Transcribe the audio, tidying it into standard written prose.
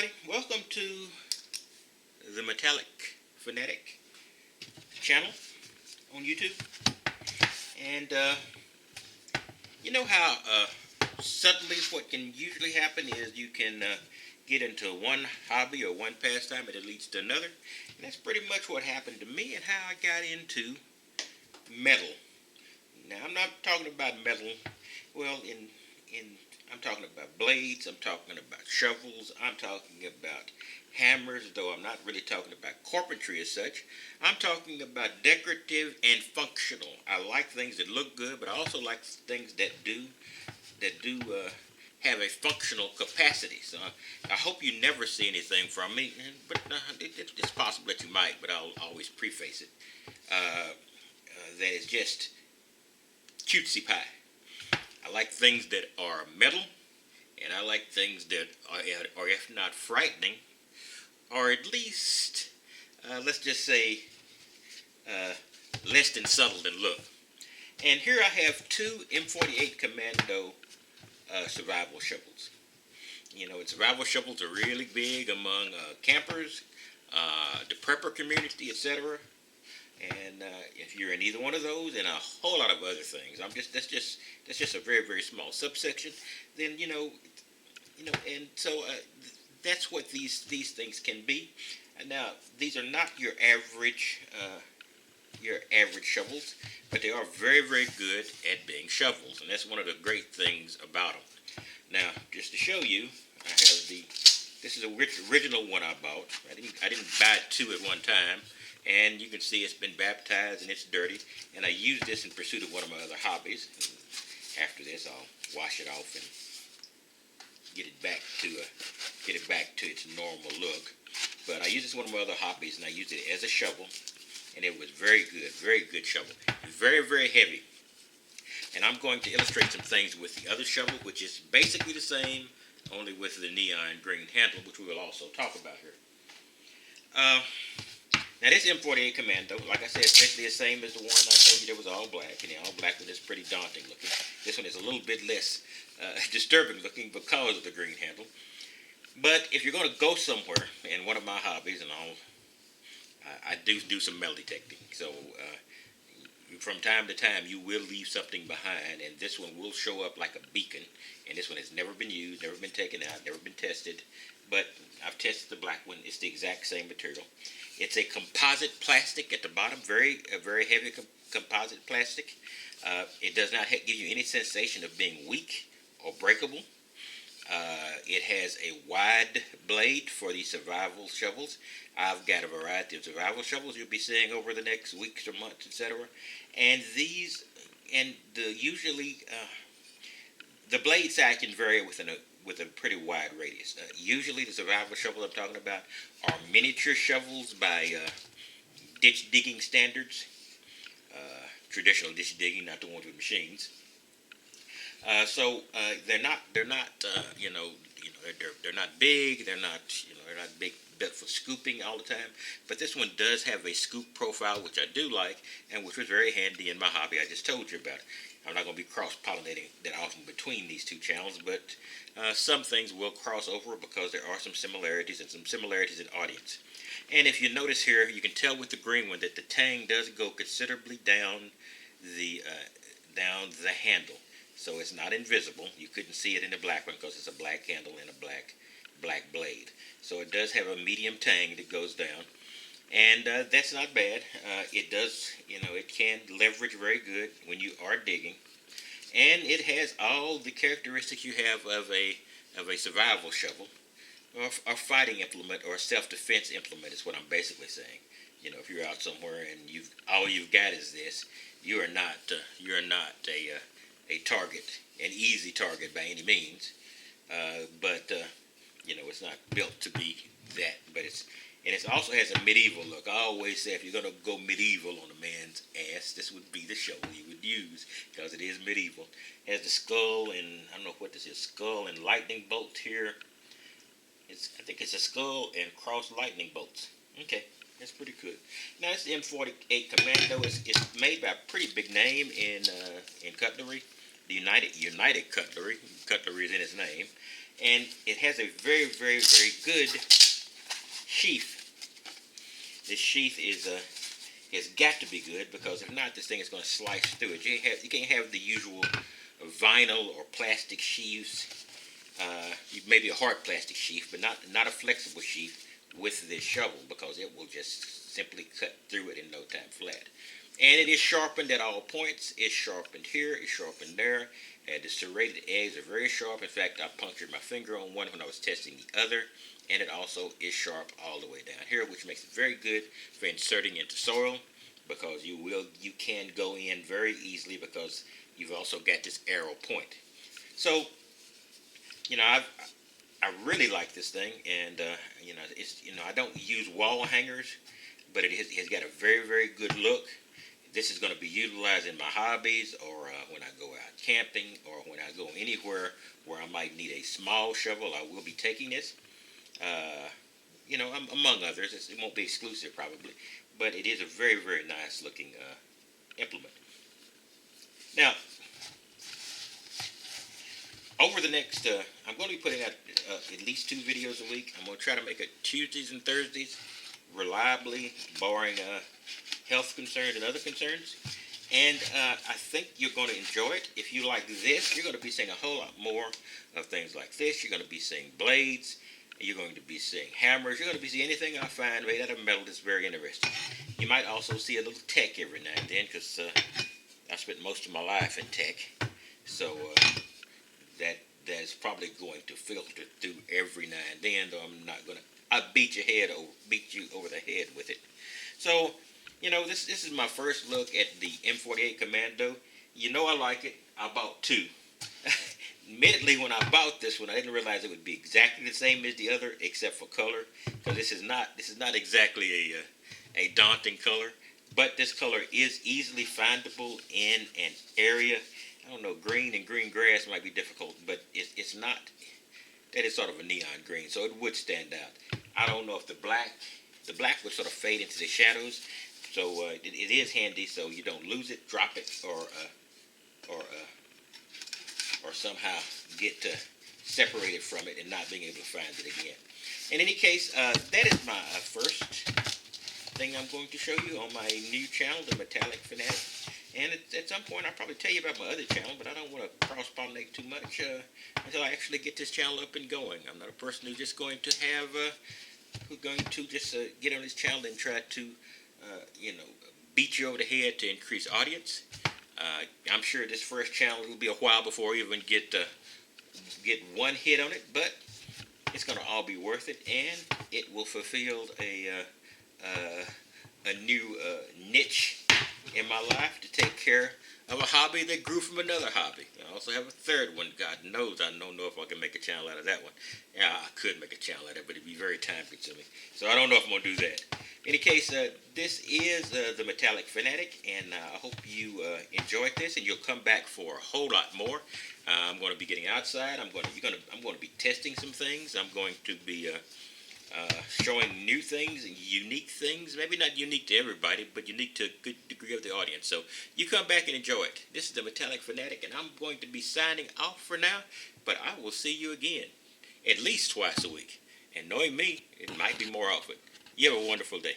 everybody. Welcome to the Metallic Fanatic channel on YouTube. And you know how suddenly what can usually happen is you can get into one hobby or one pastime and it leads to another. And that's pretty much what happened to me and how I got into metal. Now, I'm not talking about metal, well, I'm talking about blades, I'm talking about shovels, I'm talking about hammers, though I'm not really talking about carpentry as such. I'm talking about decorative and functional. I like things that look good, but I also like things that do have a functional capacity. So I hope you never see anything from me, but it's possible that you might, but I'll always preface it. That is just cutesy pie. I like things that are metal, and I like things that are if not frightening, or at least, let's just say, less than subtle than look. And here I have two M48 Kommando survival shovels. You know, survival shovels are really big among campers, the prepper community, etc. And if you're in either one of those and a whole lot of other things, that's just a very, very small subsection. Then and so that's what these things can be. And now these are not your average shovels, but they are very, very good at being shovels, and that's one of the great things about them. Now, just to show you, I have this is a original one I bought. I didn't buy two at one time. And you can see it's been baptized and it's dirty. And I use this in pursuit of one of my other hobbies. And after this, I'll wash it off and get it back to its normal look. But I use this as one of my other hobbies, and I used it as a shovel. And it was very good shovel. Very, very heavy. And I'm going to illustrate some things with the other shovel, which is basically the same, only with the neon green handle, which we will also talk about here. Now this M48 Kommando, like I said, it's basically the same as the one I told you that was all black. And the all black one is pretty daunting looking. This one is a little bit less disturbing looking because of the green handle. But if you're going to go somewhere, and one of my hobbies, and I do some metal detecting. So from time to time, you will leave something behind, and this one will show up like a beacon. And this one has never been used, never been taken out, never been tested. But I've tested the black one. It's the exact same material. It's a composite plastic at the bottom, very heavy composite plastic. It does not give you any sensation of being weak or breakable. It has a wide blade for the survival shovels. I've got a variety of survival shovels you'll be seeing over the next weeks or months, etc. And usually the blade size can vary with a pretty wide radius. Usually the survival shovels I'm talking about are miniature shovels by ditch digging standards. Traditional ditch digging, not the ones with machines. So they're not big. They're not big built for scooping all the time. But this one does have a scoop profile, which I do like, and which was very handy in my hobby I just told you about. I'm not going to be cross-pollinating that often between these two channels, but some things will cross over because there are some similarities in audience. And if you notice here, you can tell with the green one that the tang does go considerably down the handle. So it's not invisible. You couldn't see it in the black one because it's a black handle and a black blade. So it does have a medium tang that goes down. And that's not bad. It does, it can leverage very good when you are digging. And it has all the characteristics you have of a survival shovel, or fighting implement, or a self-defense implement is what I'm basically saying. If you're out somewhere and all you've got is this, you are not a target, an easy target by any means. But it's not built to be that. But it also has a medieval look. I always say if you're going to go medieval on a man's ass, this would be the shovel you would use because it is medieval. It has the skull and, I don't know what this is, skull and lightning bolt here. I think it's a skull and cross lightning bolts. Okay, that's pretty good. Now, it's the M48 Kommando. It's made by a pretty big name in cutlery. the United Cutlery. Cutlery is in its name, and it has a very, very, very good sheath. This sheath is has got to be good, because if not, this thing is going to slice through it. You can't have the usual vinyl or plastic sheaths. Maybe a hard plastic sheath, but not a flexible sheath with this shovel, because it will just simply cut through it in no time flat. And it is sharpened at all points. It's sharpened here, it's sharpened there. And the serrated edges are very sharp. In fact, I punctured my finger on one when I was testing the other. And it also is sharp all the way down here, which makes it very good for inserting into soil, because you can go in very easily, because you've also got this arrow point. So, I really like this thing, and I don't use wall hangers, but it has got a very, very good look. This is going to be utilized in my hobbies, or when I go out camping, or when I go anywhere where I might need a small shovel. I will be taking this. Among others. It won't be exclusive probably, but it is a very, very nice looking implement. Now, over the next, I'm going to be putting out at least 2 videos a week. I'm going to try to make it Tuesdays and Thursdays, reliably, barring health concerns and other concerns. And I think you're going to enjoy it. If you like this, you're going to be seeing a whole lot more of things like this. You're going to be seeing blades. You're going to be seeing hammers. You're going to be seeing anything I find made out of metal that's very interesting. You might also see a little tech every now and then, because I spent most of my life in tech. So that is probably going to filter through every now and then, though I'm not going to. I beat you over the head with it. So, this is my first look at the M48 Kommando. I like it. I bought 2. Admittedly, when I bought this one, I didn't realize it would be exactly the same as the other, except for color, because this is not exactly a daunting color, but this color is easily findable in an area. I don't know, green and green grass might be difficult, but it's not. That is sort of a neon green, so it would stand out. I don't know if the black would sort of fade into the shadows, so it is handy, so you don't lose it, drop it, or somehow get separated from it and not being able to find it again. In any case, that is my first thing I'm going to show you on my new channel, the Metallic Fanatic. And at some point, I'll probably tell you about my other channel, but I don't want to cross-pollinate too much until I actually get this channel up and going. I'm not a person who's just going to get on this channel and try to, beat you over the head to increase audience. I'm sure this first channel will be a while before I even get one hit on it, but it's going to all be worth it, and it will fulfill a new niche in my life to take care of a hobby that grew from another hobby. I also have a third one. God knows I don't know if I can make a channel out of that one. Yeah, I could make a channel out of it, but it'd be very time-consuming. So I don't know if I'm going to do that. In any case, this is the Metallic Fanatic, and I hope you enjoyed this, and you'll come back for a whole lot more. I'm going to be getting outside. I'm going to be testing some things. I'm going to be showing new things and unique things. Maybe not unique to everybody, but unique to a good degree of the audience. So you come back and enjoy it. This is the Metallic Fanatic, and I'm going to be signing off for now, but I will see you again at least twice a week. And knowing me, it might be more often. You have a wonderful day.